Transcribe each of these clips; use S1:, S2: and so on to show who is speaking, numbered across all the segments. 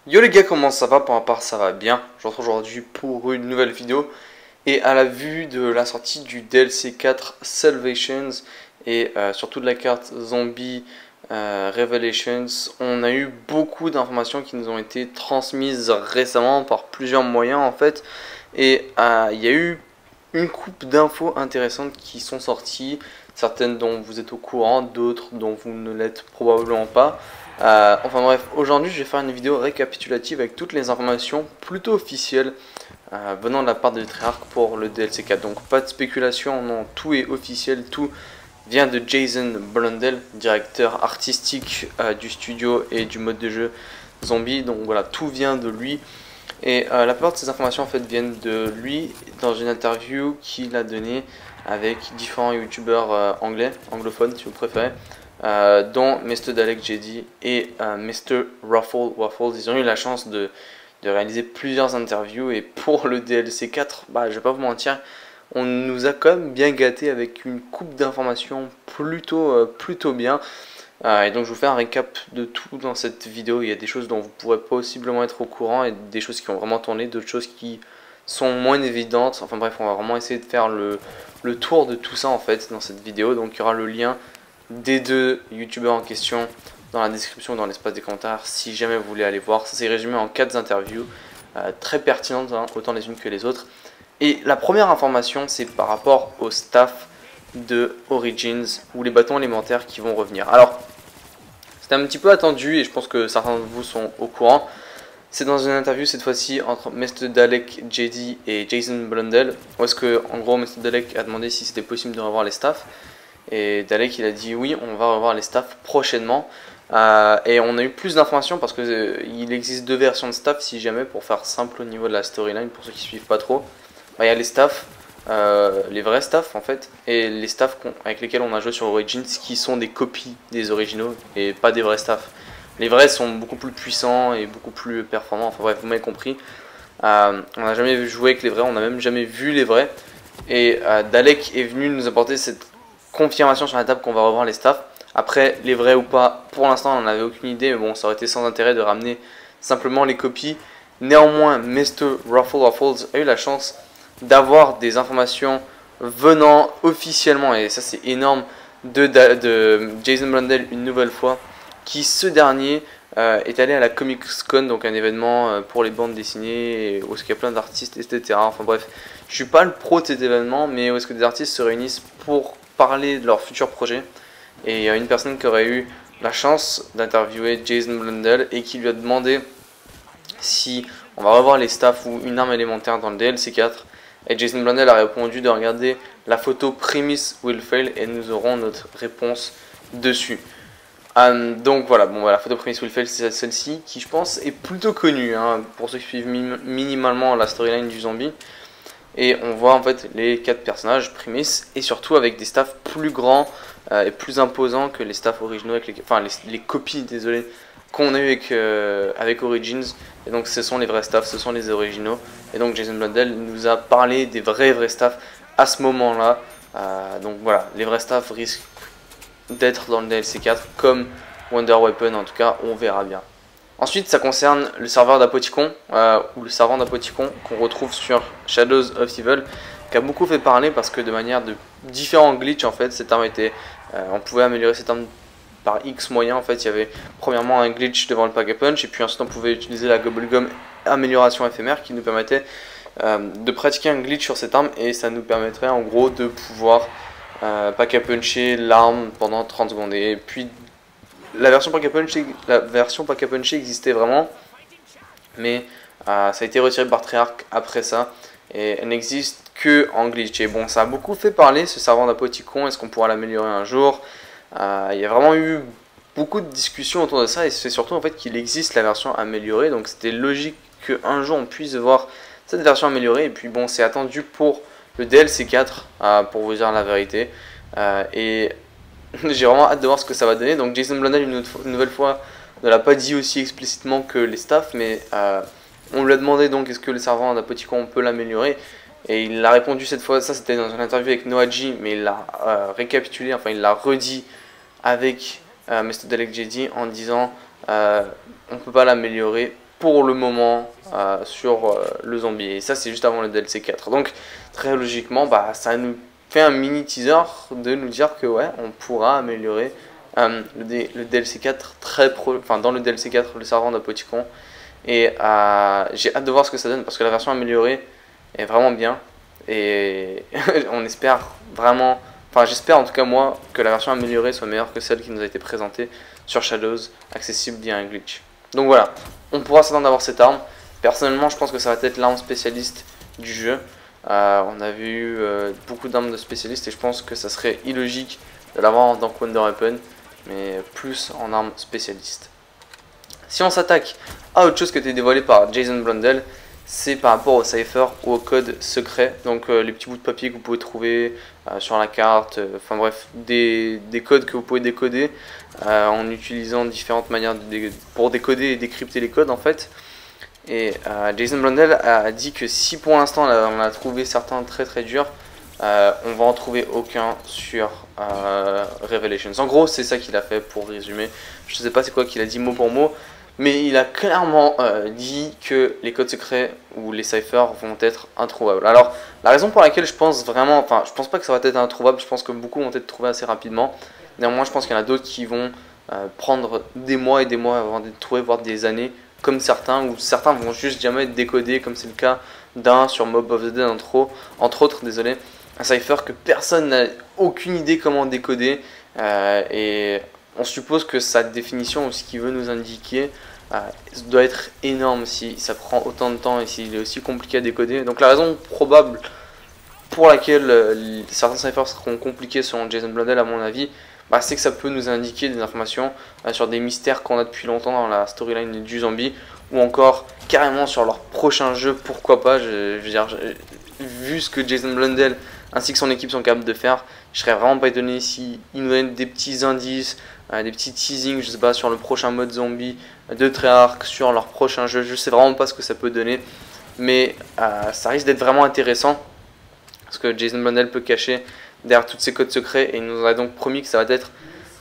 S1: Yo les gars, comment ça va? Pour ma part ça va bien. Je vous retrouve aujourd'hui pour une nouvelle vidéo. Et à la vue de la sortie du DLC 4 Salvations et surtout de la carte Zombie Revelations, on a eu beaucoup d'informations qui nous ont été transmises récemment par plusieurs moyens en fait. Et il y a eu une coupe d'infos intéressantes qui sont sorties, certaines dont vous êtes au courant, d'autres dont vous ne l'êtes probablement pas. Enfin bref, aujourd'hui je vais faire une vidéo récapitulative avec toutes les informations plutôt officielles venant de la part de Treyarch pour le DLC 4. Donc pas de spéculation, non, tout est officiel, tout vient de Jason Blundell, directeur artistique du studio et du mode de jeu Zombie. Donc voilà, tout vient de lui. Et la plupart de ces informations en fait viennent de lui dans une interview qu'il a donnée avec différents youtubeurs anglophones si vous préférez, dont Mr. Dalek JD et Mr. Ruffle Waffles. Ils ont eu la chance de réaliser plusieurs interviews et pour le DLC 4, je vais pas vous mentir, on nous a quand même bien gâté avec une coupe d'informations plutôt bien. Et donc je vous fais un récap de tout dans cette vidéo. Il y a des choses dont vous pourrez possiblement être au courant et des choses qui ont vraiment tourné, d'autres choses qui sont moins évidentes. Enfin bref, on va vraiment essayer de faire le tour de tout ça en fait dans cette vidéo. Donc il y aura le lien des deux youtubeurs en question dans la description ou dans l'espace des commentaires si jamais vous voulez aller voir. Ça s'est résumé en 4 interviews très pertinentes, hein, autant les unes que les autres. Et la première information c'est par rapport au staff de Origins ou les bâtons élémentaires qui vont revenir. Alors c'était un petit peu attendu et je pense que certains de vous sont au courant. C'est dans une interview cette fois-ci entre Mr. Dalek JD et Jason Blundell, où est-ce que en gros Mr. Dalek a demandé si c'était possible de revoir les staffs et Dalek il a dit oui, on va revoir les staffs prochainement. Et on a eu plus d'informations parce que il existe deux versions de staff si jamais, pour faire simple au niveau de la storyline pour ceux qui suivent pas trop. Il y a les staffs, les vrais staffs en fait, et les staffs avec lesquels on a joué sur Origins qui sont des copies des originaux et pas des vrais staffs. Les vrais sont beaucoup plus puissants et beaucoup plus performants, enfin bref, vous m'avez compris. On n'a jamais joué avec les vrais, on n'a même jamais vu les vrais. Et Dalek est venu nous apporter cette confirmation sur la table qu'on va revoir les staffs. Après, les vrais ou pas, pour l'instant on n'en avait aucune idée, mais bon, ça aurait été sans intérêt de ramener simplement les copies. Néanmoins, Mr. Ruffle Waffles a eu la chance d'avoir des informations venant officiellement, et ça c'est énorme, de Jason Blundell une nouvelle fois, qui ce dernier est allé à la Comic Con, donc un événement pour les bandes dessinées, où il y a plein d'artistes, etc. Enfin bref, je suis pas le pro de cet événement, mais où est-ce que des artistes se réunissent pour parler de leurs futurs projets. Et il y a une personne qui aurait eu la chance d'interviewer Jason Blundell et qui lui a demandé si on va revoir les staffs ou une arme élémentaire dans le DLC 4. Et Jason Blundell a répondu de regarder la photo Premise Will Fail et nous aurons notre réponse dessus. Donc voilà, la photo Premise Will Fail c'est celle-ci qui je pense est plutôt connue hein, pour ceux qui suivent minimalement la storyline du zombie. Et on voit en fait les 4 personnages Premise et surtout avec des staffs plus grands et plus imposants que les staffs originaux, avec les copies, désolé, qu'on a eu avec Origins. Et donc ce sont les vrais staffs, ce sont les originaux. Et donc Jason Blundell nous a parlé des vrais staffs à ce moment-là. Donc voilà, les vrais staffs risquent d'être dans le DLC 4 comme Wonder Weapon, en tout cas on verra bien. Ensuite ça concerne le serveur d'Apoticon, ou le serveur d'Apoticon qu'on retrouve sur Shadows of Evil, qui a beaucoup fait parler parce que de manière de différents glitches en fait, cette arme était, on pouvait améliorer cette arme par X moyens. En fait il y avait premièrement un glitch devant le Pack-a-Punch et puis ensuite on pouvait utiliser la Gobblegum amélioration éphémère qui nous permettait de pratiquer un glitch sur cette arme et ça nous permettrait en gros de pouvoir Pack-a-Puncher l'arme pendant 30 secondes. Et puis la version Pack-a-Puncher existait vraiment, mais ça a été retiré par Treyarch après ça et elle n'existe que en glitch. Et bon, ça a beaucoup fait parler ce serveur d'Apoticon, est-ce qu'on pourra l'améliorer un jour? Il y a vraiment eu beaucoup de discussions autour de ça et c'est surtout en fait qu'il existe la version améliorée, donc c'était logique qu'un jour on puisse voir cette version améliorée. Et puis bon, c'est attendu pour le DLC 4 pour vous dire la vérité, et j'ai vraiment hâte de voir ce que ça va donner. Donc Jason Blundell une nouvelle fois ne l'a pas dit aussi explicitement que les staffs, mais on lui a demandé donc est-ce que le serveur d'Apoticon on peut l'améliorer, et il a répondu cette fois, ça c'était dans une interview avec Noaji, mais il l'a récapitulé, enfin il l'a redit avec Mr. Dalek JD en disant on peut pas l'améliorer pour le moment sur le zombie. Et ça, c'est juste avant le DLC 4. Donc, très logiquement, bah, ça nous fait un mini teaser de nous dire que ouais, on pourra améliorer le DLC 4 dans le DLC 4, le serveur d'Apoticon. Et j'ai hâte de voir ce que ça donne parce que la version améliorée est vraiment bien. Et on espère vraiment, enfin j'espère en tout cas moi, que la version améliorée soit meilleure que celle qui nous a été présentée sur Shadows, accessible via un glitch. Donc voilà, on pourra s'attendre d'avoir cette arme. Personnellement, je pense que ça va être l'arme spécialiste du jeu. On a vu beaucoup d'armes de spécialistes et je pense que ça serait illogique de l'avoir dans Wonder Weapon, mais plus en arme spécialiste. Si on s'attaque à autre chose qui a été dévoilé par Jason Blundell, c'est par rapport au cipher ou au code secret, donc les petits bouts de papier que vous pouvez trouver sur la carte, enfin bref, des codes que vous pouvez décoder en utilisant différentes manières pour décoder et décrypter les codes en fait. Et Jason Blundell a dit que si pour l'instant on a trouvé certains très durs, on va en trouver aucun sur Revelations. En gros, c'est ça qu'il a fait pour résumer. Je sais pas c'est quoi qu'il a dit mot pour mot, mais il a clairement dit que les codes secrets ou les ciphers vont être introuvables. Alors, la raison pour laquelle je pense vraiment, enfin, je pense pas que ça va être introuvable, je pense que beaucoup vont être trouvés assez rapidement. Néanmoins, je pense qu'il y en a d'autres qui vont prendre des mois et des mois avant d'être trouvés, voire des années, comme certains, ou certains vont juste jamais être décodés, comme c'est le cas d'un sur Mob of the Dead entre autres, désolé. Un cipher que personne n'a aucune idée comment décoder, et on suppose que sa définition ou ce qu'il veut nous indiquer doit être énorme si ça prend autant de temps et s'il est aussi compliqué à décoder. Donc la raison probable pour laquelle certains ciphers seront compliqués selon Jason Blundell à mon avis, bah, c'est que ça peut nous indiquer des informations sur des mystères qu'on a depuis longtemps dans la storyline du zombie, ou encore carrément sur leur prochain jeu, pourquoi pas. Je veux dire, vu ce que Jason Blundell ainsi que son équipe sont capables de faire, je serais vraiment pas étonné s'ils nous donnent des petits indices, des petits teasings, je sais pas, sur le prochain mode zombie de Treyarch, sur leur prochain jeu. Je sais vraiment pas ce que ça peut donner, mais ça risque d'être vraiment intéressant, parce que Jason Blundell peut cacher derrière tous ces codes secrets, et il nous a donc promis que ça va être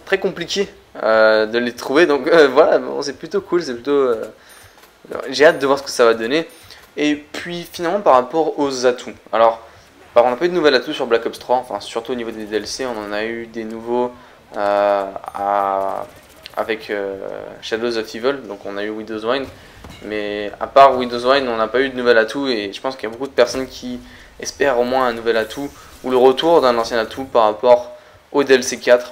S1: très compliqué de les trouver. Donc voilà, bon, c'est plutôt cool, c'est plutôt... j'ai hâte de voir ce que ça va donner. Et puis finalement par rapport aux atouts, alors on n'a pas eu de nouvelles atouts sur Black Ops 3, enfin surtout au niveau des DLC, on en a eu des nouveaux avec Shadows of Evil, donc on a eu Widow's Wine, mais à part Widow's Wine, on n'a pas eu de nouvel atout, et je pense qu'il y a beaucoup de personnes qui espèrent au moins un nouvel atout, ou le retour d'un ancien atout par rapport au DLC 4,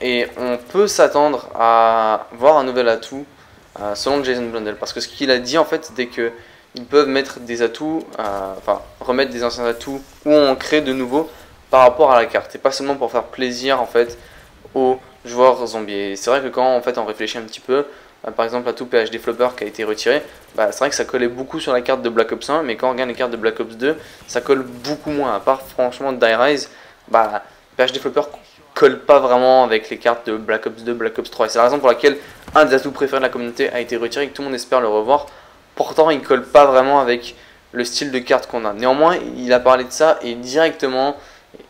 S1: et on peut s'attendre à voir un nouvel atout selon Jason Blundell, parce que ce qu'il a dit en fait, c'était que ils peuvent mettre des atouts, enfin remettre des anciens atouts ou en créer de nouveaux par rapport à la carte, et pas seulement pour faire plaisir en fait aux joueurs zombies. Et c'est vrai que quand en fait on réfléchit un petit peu, par exemple l'atout PhD Flopper qui a été retiré, bah, c'est vrai que ça collait beaucoup sur la carte de Black Ops 1, mais quand on regarde les cartes de Black Ops 2, ça colle beaucoup moins. À part franchement Die Rise, bah, PhD Flopper colle pas vraiment avec les cartes de Black Ops 2, Black Ops 3. Et c'est la raison pour laquelle un des atouts préférés de la communauté a été retiré et que tout le monde espère le revoir. Pourtant, il colle pas vraiment avec le style de carte qu'on a. Néanmoins, il a parlé de ça et directement,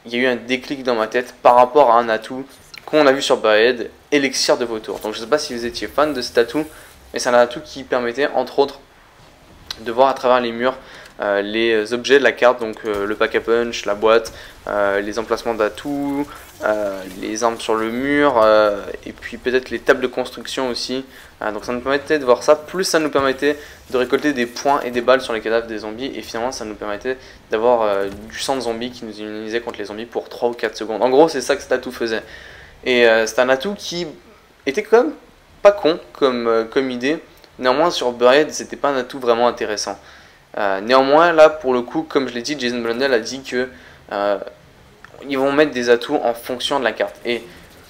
S1: il y a eu un déclic dans ma tête par rapport à un atout qu'on a vu sur Buried, Elixir de Vautour. Donc je sais pas si vous étiez fan de cet atout, mais c'est un atout qui permettait entre autres de voir à travers les murs les objets de la carte, donc le pack à punch, la boîte, les emplacements d'atouts, les armes sur le mur, et puis peut-être les tables de construction aussi. Donc ça nous permettait de voir ça, plus ça nous permettait de récolter des points et des balles sur les cadavres des zombies, et finalement ça nous permettait d'avoir du sang de zombies qui nous immunisait contre les zombies pour 3 ou 4 secondes. En gros c'est ça que cet atout faisait. Et c'est un atout qui était quand même pas con comme idée. Néanmoins sur Buried c'était pas un atout vraiment intéressant. Néanmoins là pour le coup, comme je l'ai dit, Jason Blundell a dit que ils vont mettre des atouts en fonction de la carte. Et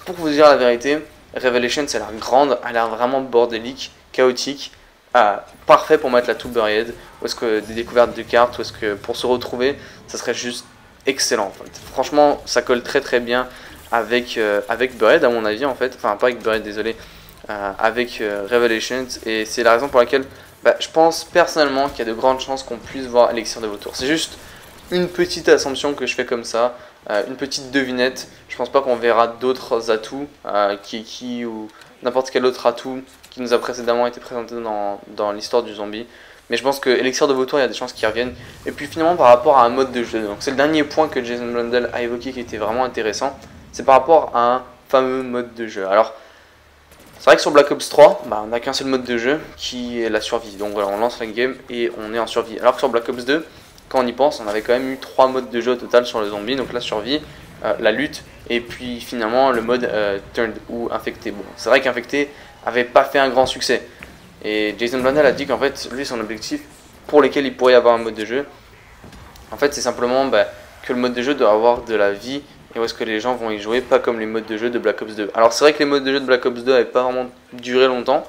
S1: pour vous dire la vérité, Revelations elle a l'air grande, elle a l'air vraiment bordélique, chaotique, parfait pour mettre l'atout Buried, ou est-ce que des découvertes de cartes, ou est-ce que pour se retrouver, ça serait juste excellent en fait. Franchement ça colle très bien avec Buried à mon avis en fait, enfin pas avec Buried désolé, avec Revelations, et c'est la raison pour laquelle je pense personnellement qu'il y a de grandes chances qu'on puisse voir Elixir de Vautour. C'est juste une petite assumption que je fais comme ça, une petite devinette. Je pense pas qu'on verra d'autres atouts, Kiki ou n'importe quel autre atout qui nous a précédemment été présenté dans l'histoire du zombie. Mais je pense que Elixir de Vautour, il y a des chances qu'il revienne. Et puis finalement par rapport à un mode de jeu, donc c'est le dernier point que Jason Blundell a évoqué qui était vraiment intéressant, c'est par rapport à un fameux mode de jeu. Alors c'est vrai que sur Black Ops 3, on n'a qu'un seul mode de jeu qui est la survie. Donc voilà, on lance la game et on est en survie. Alors que sur Black Ops 2, quand on y pense, on avait quand même eu 3 modes de jeu au total sur le zombie. Donc la survie, la lutte et puis finalement le mode turned ou infecté. Bon, c'est vrai qu'infecté avait pas fait un grand succès. Et Jason Blundell a dit qu'en fait, lui, son objectif pour lesquels il pourrait y avoir un mode de jeu, en fait, c'est simplement que le mode de jeu doit avoir de la vie et où est-ce que les gens vont y jouer, pas comme les modes de jeu de Black Ops 2. Alors c'est vrai que les modes de jeu de Black Ops 2 n'avaient pas vraiment duré longtemps.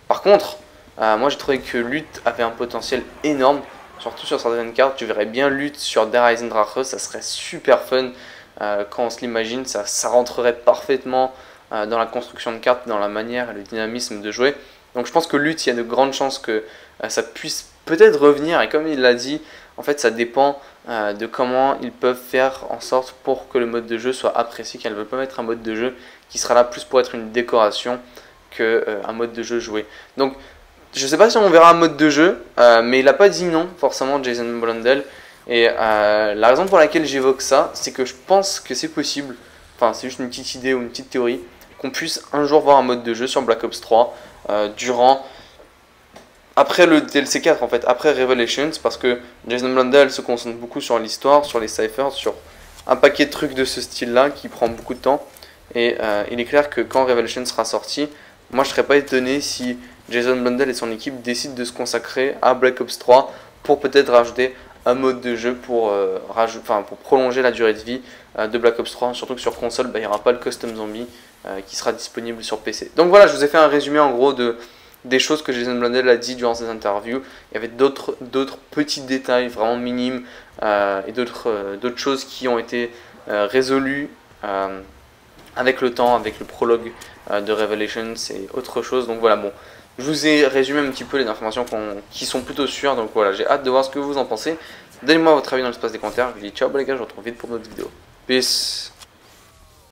S1: Par contre, moi j'ai trouvé que Lutte avait un potentiel énorme, surtout sur certaines cartes. Tu verrais bien Lutte sur Der Eisendrache, ça serait super fun quand on se l'imagine, ça rentrerait parfaitement dans la construction de cartes, dans la manière et le dynamisme de jouer. Donc je pense que Lutte, il y a de grandes chances que ça puisse peut-être revenir, et comme il l'a dit, en fait ça dépend de comment ils peuvent faire en sorte pour que le mode de jeu soit apprécié, qu'elles ne veulent pas mettre un mode de jeu qui sera là plus pour être une décoration qu'un mode de jeu joué. Donc je ne sais pas si on verra un mode de jeu, mais il n'a pas dit non forcément Jason Blundell, et la raison pour laquelle j'évoque ça, c'est que je pense que c'est possible, enfin c'est juste une petite idée ou une petite théorie, qu'on puisse un jour voir un mode de jeu sur Black Ops 3 après le DLC 4 en fait, après Revelations, parce que Jason Blundell se concentre beaucoup sur l'histoire, sur les ciphers, sur un paquet de trucs de ce style là qui prend beaucoup de temps, et il est clair que quand Revelations sera sorti, moi je serais pas étonné si Jason Blundell et son équipe décident de se consacrer à Black Ops 3 pour peut-être rajouter un mode de jeu pour prolonger la durée de vie de Black Ops 3, surtout que sur console il n'y aura pas le custom zombie qui sera disponible sur PC. Donc voilà, je vous ai fait un résumé en gros des choses que Jason Blundell a dit durant ses interviews. Il y avait d'autres petits détails vraiment minimes et d'autres choses qui ont été résolues avec le temps, avec le prologue de Revelations et autre chose. Donc voilà, bon, je vous ai résumé un petit peu les informations qui sont plutôt sûres. Donc voilà, j'ai hâte de voir ce que vous en pensez. Donnez-moi votre avis dans l'espace des commentaires. Je vous dis ciao les gars, je vous retrouve vite pour une autre vidéo. Peace.